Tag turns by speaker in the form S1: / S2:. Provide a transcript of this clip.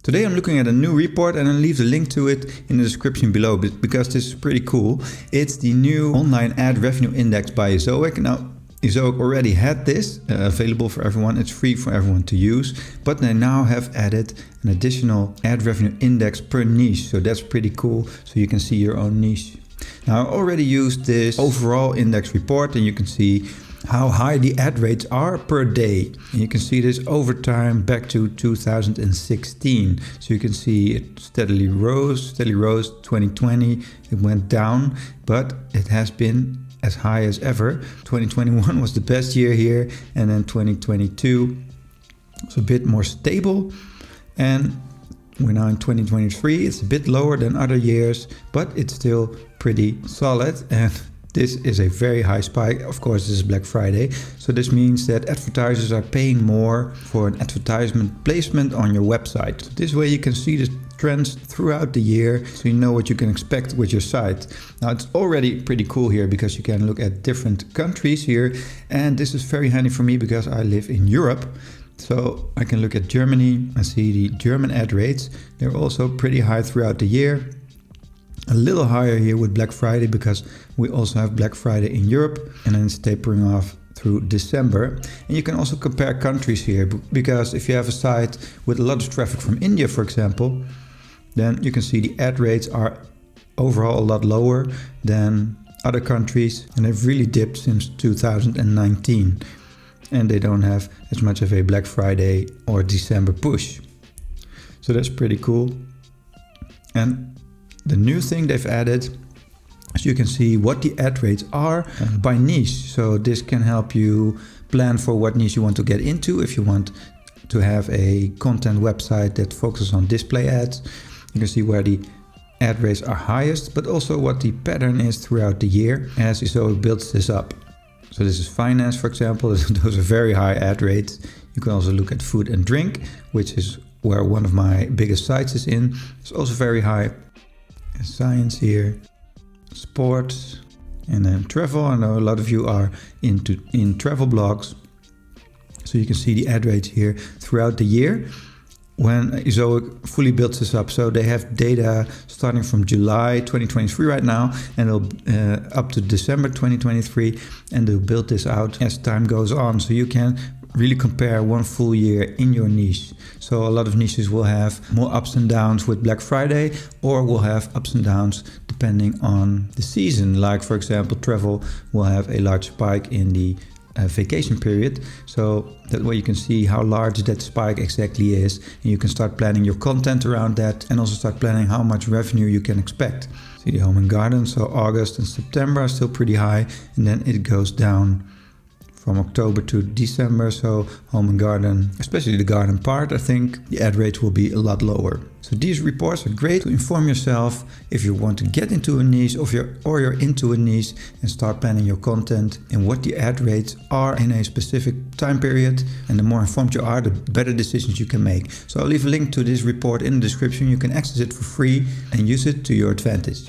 S1: Today I'm looking at a new report and I'll leave the link to it in the description below because this is pretty cool. It's the new online ad revenue index by Ezoic. Now, Ezoic already had this available for everyone. It's free for everyone to use, but they now have added an additional ad revenue index per niche. So that's pretty cool. So you can see your own niche. Now, I already used this overall index report and you can see how high the ad rates are per day. And you can see this over time back to 2016. So you can see it steadily rose. 2020, it went down, but it has been as high as ever. 2021 was the best year here, and then 2022 was a bit more stable. And we're now in 2023. It's a bit lower than other years, but it's still pretty solid. And this is a very high spike. Of course, this is Black Friday. So this means that advertisers are paying more for an advertisement placement on your website. So this way you can see the trends throughout the year, so you know what you can expect with your site. Now, it's already pretty cool here because you can look at different countries here. And this is very handy for me because I live in Europe. So I can look at Germany and see the German ad rates. They're also pretty high throughout the year. A little higher here with Black Friday because we also have Black Friday in Europe, and then it's tapering off through December. And you can also compare countries here because if you have a site with a lot of traffic from India, for example, then you can see the ad rates are overall a lot lower than other countries, and they've really dipped since 2019. And they don't have as much of a Black Friday or December push. So that's pretty cool. And the new thing they've added is you can see what the ad rates are by niche. So this can help you plan for what niche you want to get into. If you want to have a content website that focuses on display ads, you can see where the ad rates are highest, but also what the pattern is throughout the year as Ezoic builds this up. So this is finance, for example. Those are very high ad rates. You can also look at food and drink, which is where one of my biggest sites is in. It's also very high. Science here, sports, and then travel. I know a lot of you are in travel blogs. So you can see the ad rates here throughout the year when Ezoic fully builds this up. So they have data starting from July 2023 right now, and they'll up to December 2023, and they'll build this out as time goes on. So you can really compare one full year in your niche. So a lot of niches will have more ups and downs with Black Friday, or will have ups and downs depending on the season. Like, for example, travel will have a large spike in the vacation period. So that way you can see how large that spike exactly is, and you can start planning your content around that, and also start planning how much revenue you can expect. See the home and garden. So August and September are still pretty high, and then it goes down from October to December. So home and garden, especially the garden part, I think the ad rates will be a lot lower. So these reports are great to inform yourself if you want to get into a niche, or you're into a niche, and start planning your content and what the ad rates are in a specific time period. And the more informed you are, the better decisions you can make. So I'll leave a link to this report in the description. You can access it for free and use it to your advantage.